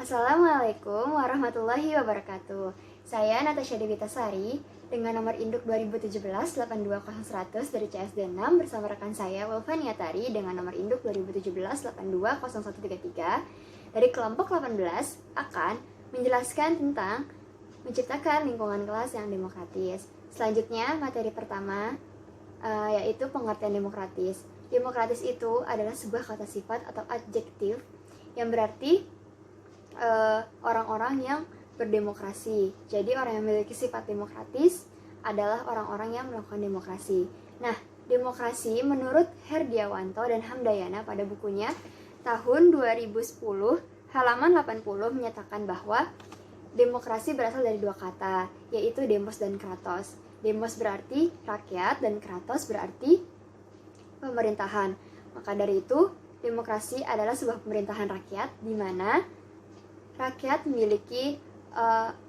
Assalamualaikum warahmatullahi wabarakatuh. Saya Natasha Dewitasari dengan nomor induk 2017-820-100 dari CSD 6 bersama rekan saya Wulfania Tari dengan nomor induk 2017-820133 dari kelompok 18 akan menjelaskan tentang menciptakan lingkungan kelas yang demokratis. Selanjutnya, materi pertama yaitu pengertian demokratis. Demokratis itu adalah sebuah kata sifat atau adjektif yang berarti orang-orang yang berdemokrasi. Jadi orang yang memiliki sifat demokratis adalah orang-orang yang melakukan demokrasi. Nah, demokrasi menurut Herdiawanto dan Hamdayana pada bukunya tahun 2010 halaman 80 menyatakan bahwa demokrasi berasal dari dua kata, yaitu demos dan kratos. Demos berarti rakyat dan kratos berarti pemerintahan. Maka dari itu, demokrasi adalah sebuah pemerintahan rakyat di mana rakyat memiliki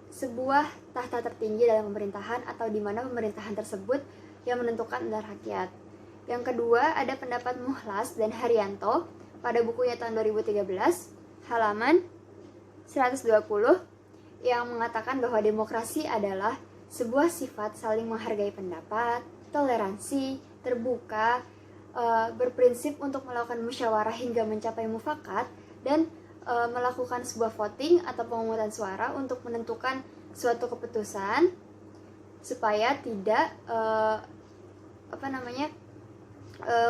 sebuah tahta tertinggi dalam pemerintahan atau di mana pemerintahan tersebut yang menentukan adalah rakyat. Yang kedua, ada pendapat Muhlas dan Haryanto pada bukunya tahun 2013 halaman 120 yang mengatakan bahwa demokrasi adalah sebuah sifat saling menghargai pendapat, toleransi, terbuka, berprinsip untuk melakukan musyawarah hingga mencapai mufakat, dan melakukan sebuah voting atau pemungutan suara untuk menentukan suatu keputusan supaya tidak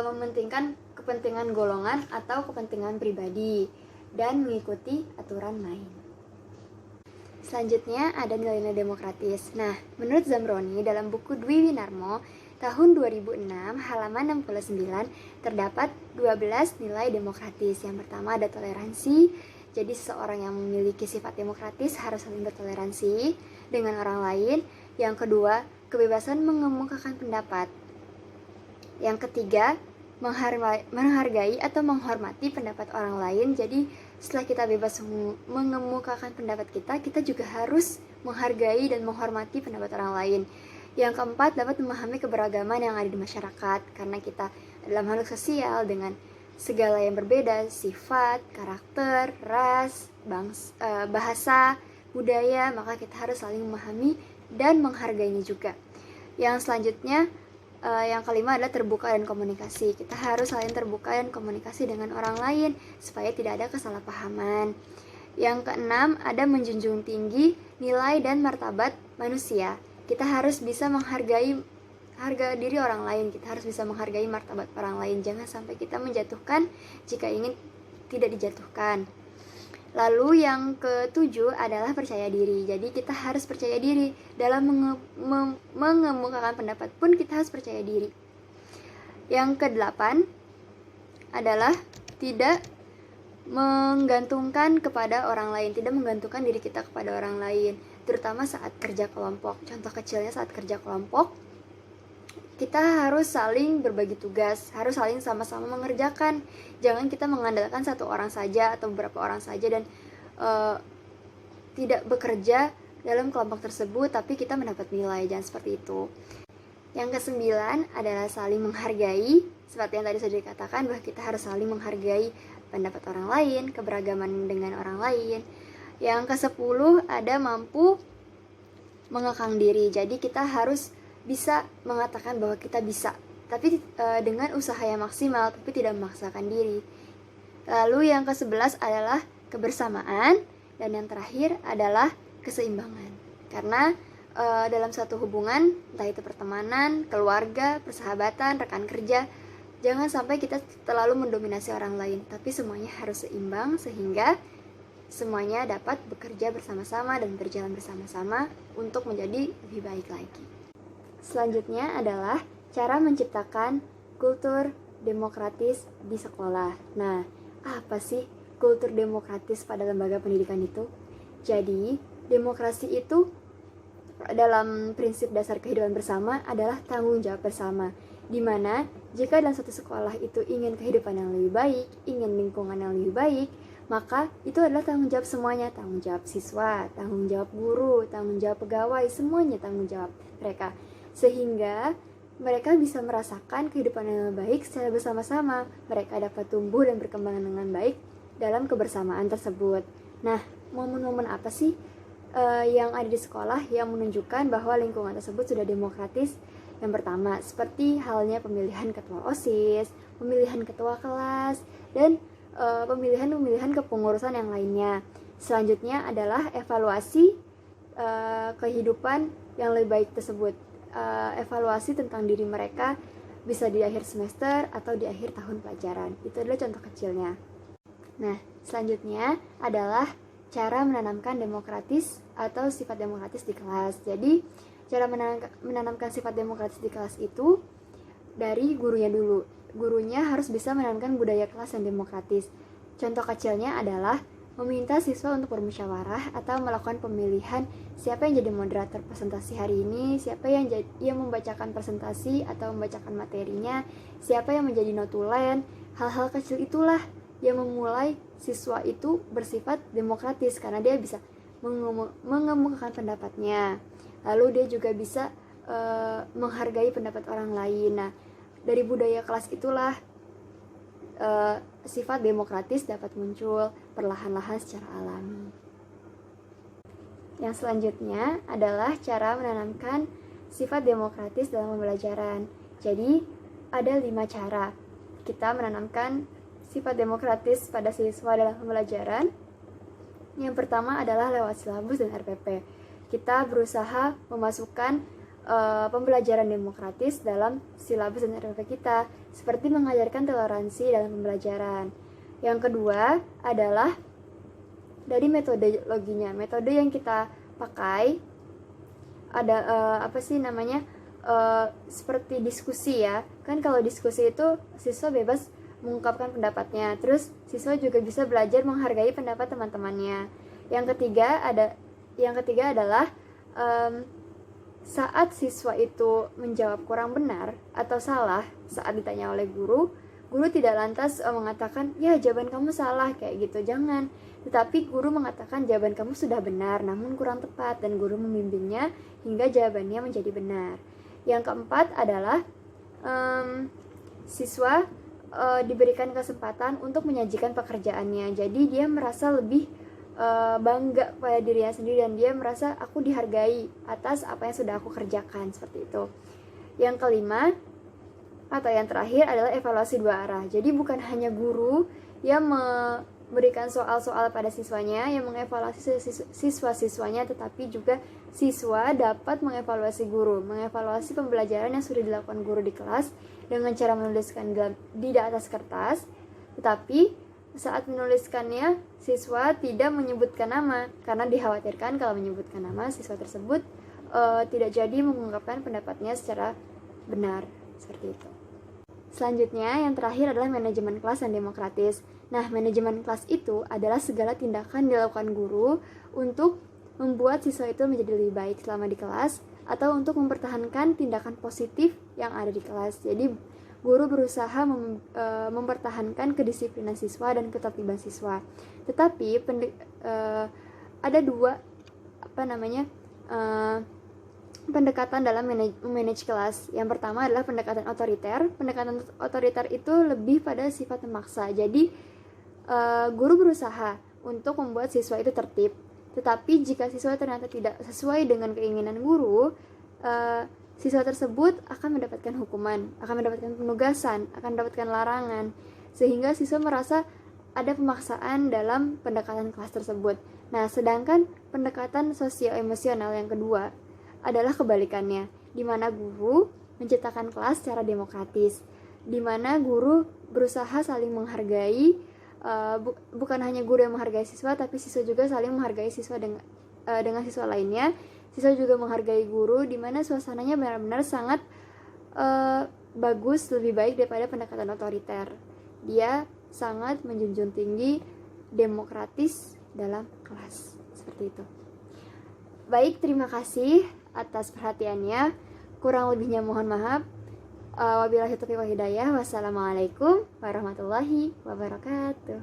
mementingkan kepentingan golongan atau kepentingan pribadi dan mengikuti aturan main. Selanjutnya ada nilai-nilai demokratis. Nah, menurut Zamroni dalam buku Dwi Winarmo tahun 2006 halaman 69 terdapat 12 nilai demokratis. Yang pertama ada toleransi. Jadi seseorang yang memiliki sifat demokratis harus saling bertoleransi dengan orang lain. Yang kedua, kebebasan mengemukakan pendapat. Yang ketiga, menghargai atau menghormati pendapat orang lain. Jadi setelah kita bebas mengemukakan pendapat kita juga harus menghargai dan menghormati pendapat orang lain. Yang keempat, dapat memahami keberagaman yang ada di masyarakat, karena kita adalah makhluk sosial dengan segala yang berbeda, sifat, karakter, ras, bahasa, budaya, maka kita harus saling memahami dan menghargainya juga. Yang selanjutnya, yang kelima adalah terbuka dan komunikasi. Kita harus saling terbuka dan komunikasi dengan orang lain supaya tidak ada kesalahpahaman. Yang keenam, ada menjunjung tinggi nilai dan martabat manusia. Kita harus bisa menghargai harga diri orang lain, kita harus bisa menghargai martabat orang lain. Jangan sampai kita menjatuhkan jika ingin tidak dijatuhkan. Lalu yang ketujuh adalah percaya diri. Jadi kita harus percaya diri dalam mengemukakan pendapat pun kita harus percaya diri. Yang kedelapan adalah tidak menggantungkan kepada orang lain, tidak menggantungkan diri kita kepada orang lain, terutama saat kerja kelompok. Contoh kecilnya saat kerja kelompok, kita harus saling berbagi tugas, harus saling sama-sama mengerjakan. Jangan kita mengandalkan satu orang saja atau beberapa orang saja dan tidak bekerja dalam kelompok tersebut, tapi kita mendapat nilai. Jangan seperti itu. Yang kesembilan adalah saling menghargai. Seperti yang tadi sudah dikatakan bahwa kita harus saling menghargai pendapat orang lain, keberagaman dengan orang lain. Yang ke-10 ada mampu mengekang diri. Jadi kita harus bisa mengatakan bahwa kita bisa, tapi dengan usaha yang maksimal, tapi tidak memaksakan diri. Lalu yang ke-11 adalah kebersamaan, dan yang terakhir adalah keseimbangan. Karena dalam suatu hubungan, entah itu pertemanan, keluarga, persahabatan, rekan kerja, jangan sampai kita terlalu mendominasi orang lain, tapi semuanya harus seimbang sehingga semuanya dapat bekerja bersama-sama dan berjalan bersama-sama untuk menjadi lebih baik lagi. Selanjutnya adalah cara menciptakan kultur demokratis di sekolah. Nah, apa sih kultur demokratis pada lembaga pendidikan itu? Jadi, demokrasi itu dalam prinsip dasar kehidupan bersama adalah tanggung jawab bersama, di mana jika dalam satu sekolah itu ingin kehidupan yang lebih baik, ingin lingkungan yang lebih baik, maka itu adalah tanggung jawab semuanya, tanggung jawab siswa, tanggung jawab guru, tanggung jawab pegawai, semuanya tanggung jawab mereka. Sehingga mereka bisa merasakan kehidupan yang lebih baik secara bersama-sama. Mereka dapat tumbuh dan berkembang dengan baik dalam kebersamaan tersebut. Nah, momen-momen apa sih yang ada di sekolah yang menunjukkan bahwa lingkungan tersebut sudah demokratis? Yang pertama, seperti halnya pemilihan ketua OSIS, pemilihan ketua kelas, dan pemilihan kepengurusan yang lainnya. Selanjutnya adalah evaluasi kehidupan yang lebih baik tersebut. Evaluasi tentang diri mereka bisa di akhir semester atau di akhir tahun pelajaran. Itu adalah contoh kecilnya. Nah, selanjutnya adalah cara menanamkan demokratis atau sifat demokratis di kelas. Jadi, cara menanamkan sifat demokratis di kelas itu dari gurunya dulu. Gurunya harus bisa menanamkan budaya kelas yang demokratis. Contoh kecilnya adalah meminta siswa untuk bermusyawarah atau melakukan pemilihan siapa yang jadi moderator presentasi hari ini, siapa yang membacakan presentasi atau membacakan materinya, siapa yang menjadi notulen. Hal-hal kecil itulah yang memulai siswa itu bersifat demokratis karena dia bisa mengemukakan pendapatnya. Lalu dia juga bisa menghargai pendapat orang lain. Nah, dari budaya kelas itulah sifat demokratis dapat muncul perlahan-lahan secara alami. Yang selanjutnya adalah cara menanamkan sifat demokratis dalam pembelajaran. Jadi, ada 5 cara kita menanamkan sifat demokratis pada siswa dalam pembelajaran. Yang pertama adalah lewat silabus dan RPP. Kita berusaha memasukkan pembelajaran demokratis dalam silabus dan RPP kita, seperti mengajarkan toleransi dalam pembelajaran. Yang kedua adalah dari metodologinya. Metode yang kita pakai ada seperti diskusi ya. Kan kalau diskusi itu siswa bebas mengungkapkan pendapatnya. Terus siswa juga bisa belajar menghargai pendapat teman-temannya. Yang ketiga adalah saat siswa itu menjawab kurang benar atau salah saat ditanya oleh guru tidak lantas mengatakan, ya jawaban kamu salah, kayak gitu, jangan. Tetapi guru mengatakan jawaban kamu sudah benar namun kurang tepat, dan guru membimbingnya hingga jawabannya menjadi benar. Yang keempat adalah siswa diberikan kesempatan untuk menyajikan pekerjaannya. Jadi dia merasa lebih bangga pada dirinya sendiri dan dia merasa aku dihargai atas apa yang sudah aku kerjakan, seperti itu. Yang kelima atau yang terakhir adalah evaluasi 2 arah. Jadi bukan hanya guru yang memberikan soal-soal pada siswanya, yang mengevaluasi siswa-siswanya, tetapi juga siswa dapat mengevaluasi guru, mengevaluasi pembelajaran yang sudah dilakukan guru di kelas dengan cara menuliskan di atas kertas. Tetapi saat menuliskannya, siswa tidak menyebutkan nama karena dikhawatirkan kalau menyebutkan nama, siswa tersebut tidak jadi mengungkapkan pendapatnya secara benar, seperti itu. Selanjutnya, yang terakhir adalah manajemen kelas yang demokratis. Nah, manajemen kelas itu adalah segala tindakan dilakukan guru untuk membuat siswa itu menjadi lebih baik selama di kelas atau untuk mempertahankan tindakan positif yang ada di kelas. Jadi guru berusaha mempertahankan kedisiplinan siswa dan ketertiban siswa. Tetapi ada 2 pendekatan dalam manage kelas. Yang pertama adalah pendekatan otoriter. Pendekatan otoriter itu lebih pada sifat memaksa. Jadi guru berusaha untuk membuat siswa itu tertib. Tetapi jika siswa ternyata tidak sesuai dengan keinginan guru, siswa tersebut akan mendapatkan hukuman, akan mendapatkan penugasan, akan mendapatkan larangan, sehingga siswa merasa ada pemaksaan dalam pendekatan kelas tersebut. Nah, sedangkan pendekatan sosio-emosional yang kedua adalah kebalikannya, di mana guru menciptakan kelas secara demokratis, di mana guru berusaha saling menghargai, bukan hanya guru yang menghargai siswa, tapi siswa juga saling menghargai siswa dengan siswa lainnya. Siswa juga menghargai guru, di mana suasananya benar-benar sangat bagus, lebih baik daripada pendekatan otoriter. Dia sangat menjunjung tinggi demokratis dalam kelas, seperti itu. Baik, terima kasih atas perhatiannya. Kurang lebihnya mohon maaf. Wabillahi taufiq wal hidayah. Wassalamualaikum warahmatullahi wabarakatuh.